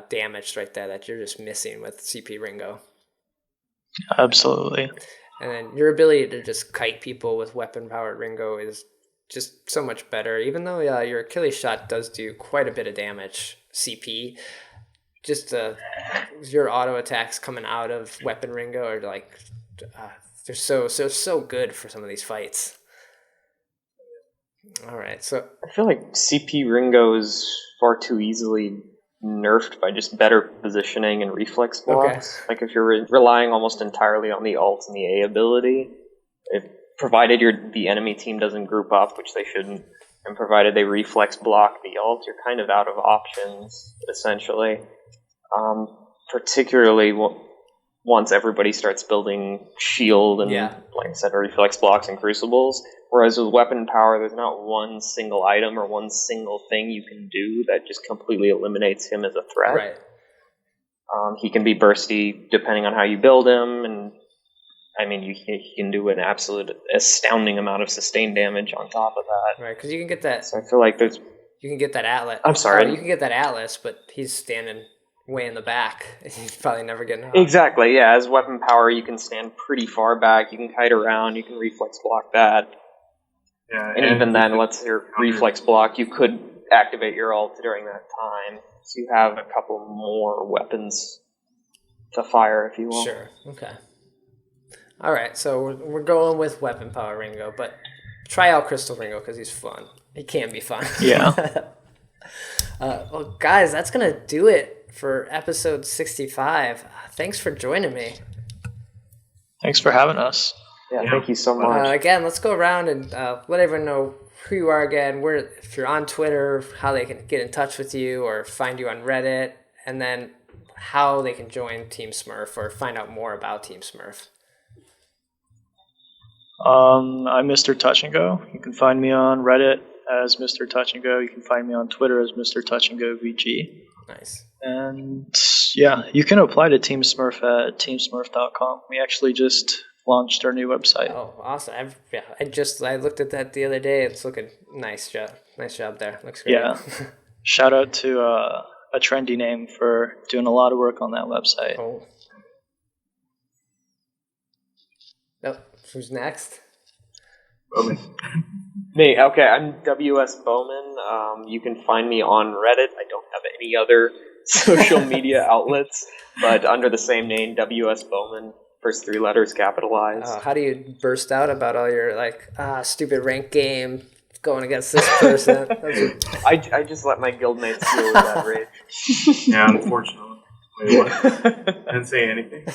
damage right there that you're just missing with CP Ringo. Absolutely. And then your ability to just kite people with Weapon Power Ringo is just so much better. Even though your Achilles shot does do quite a bit of damage, CP, just your auto attacks coming out of Weapon Ringo are like they're so good for some of these fights. All right, so I feel like CP Ringo is far too easily nerfed by just better positioning and reflex blocks. Okay. Like if you're relying almost entirely on the ult and the A ability, provided the enemy team doesn't group up, which they shouldn't, and provided they reflex block the ult, you're kind of out of options, essentially. Particularly once everybody starts building shield and, like I said, reflex blocks and crucibles. Whereas with weapon power, there's not one single item or one single thing you can do that just completely eliminates him as a threat. right. He can be bursty depending on how you build him, and I mean, he can do an absolute astounding amount of sustained damage on top of that. Right, because you can get that. So I feel like You can get that Atlas. I'm sorry. You can get that Atlas, but he's standing way in the back. He's probably never getting out. Exactly, yeah. As weapon power, you can stand pretty far back. You can kite around. You can reflex block that. Yeah, and even then, let's say reflex block, you could activate your ult during that time. So you have a couple more weapons to fire if you want. Sure. Okay. All right. So we're going with Weapon Power Ringo, but try out Crystal Ringo because he's fun. He can be fun. Yeah. Well, guys, that's gonna do it for episode 65. Thanks for joining me. Thanks for having us. Yeah, thank you so much. Again, let's go around and let everyone know who you are again, if you're on Twitter, how they can get in touch with you or find you on Reddit, and then how they can join Team Smurf or find out more about Team Smurf. I'm MrTouchnGo. You can find me on Reddit as MrTouchnGo. You can find me on Twitter as MrTouchnGoVG. Nice. And yeah, you can apply to Team Smurf at teamsmurf.com. We actually just launched our new website. Oh, awesome! I looked at that the other day. It's looking nice job. Nice job there. Looks great. Yeah. Shout out to a trendy name for doing a lot of work on that website. Oh. Who's next? Bowman. Me, okay, I'm WSBowman. You can find me on Reddit. I don't have any other social media outlets, but under the same name, WSBowman. First 3 letters capitalized. How do you burst out about all your stupid rank game going against this person. I just let my guildmates deal with that rage. Yeah, unfortunately. Wait, what? I didn't say anything.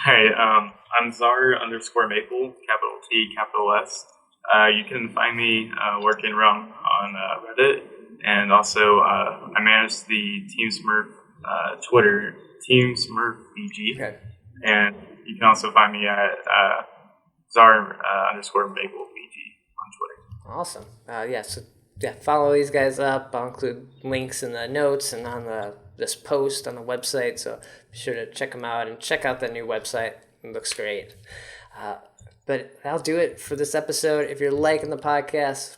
Alright, I'm Czar_Maple, capital T, capital S. You can find me working around on Reddit, and also I manage the Team Smurf Twitter, Team Smurf BG. Okay. And you can also find me at Czar_Maple BG on Twitter. Awesome. Follow these guys up. I'll include links in the notes and on this post on the website, so be sure to check them out and check out the new website. It looks great. But that'll do it for this episode. If you're liking the podcast,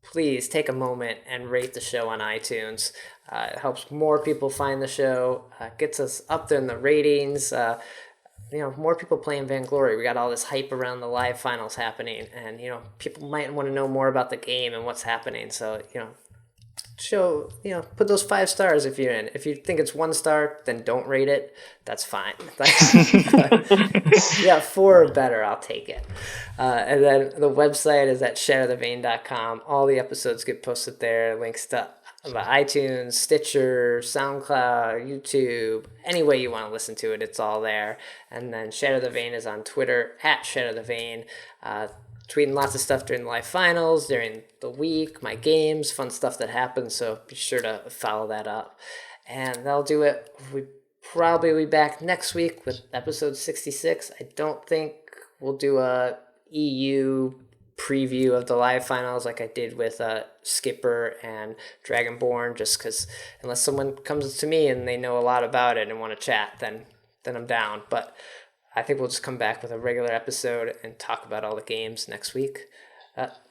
please take a moment and rate the show on iTunes. It helps more people find the show, gets us up there in the ratings. More people playing Vainglory. We got all this hype around the live finals happening, and people might want to know more about the game and what's happening. So put those 5 stars if you're in. If you think it's 1 star, then don't rate it. That's fine. 4 or better, I'll take it. And then the website is at shatterthevein.com. All the episodes get posted there. Links to iTunes, Stitcher, SoundCloud, YouTube, any way you want to listen to it, it's all there. And then Shatter the Vein is on Twitter at Shatter the Vein. Tweeting lots of stuff during the live finals, during the week, my games, fun stuff that happens. So be sure to follow that up. And that'll do it. We probably will be back next week with episode 66. I don't think we'll do a EU preview of the live finals like I did with Skipper and DragonBorne, just because unless someone comes to me and they know a lot about it and want to chat, then I'm down. But I think we'll just come back with a regular episode and talk about all the games next week.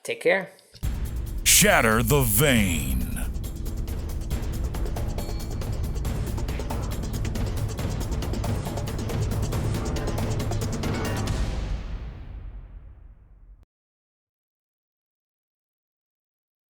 Take care. Shatter the Vein.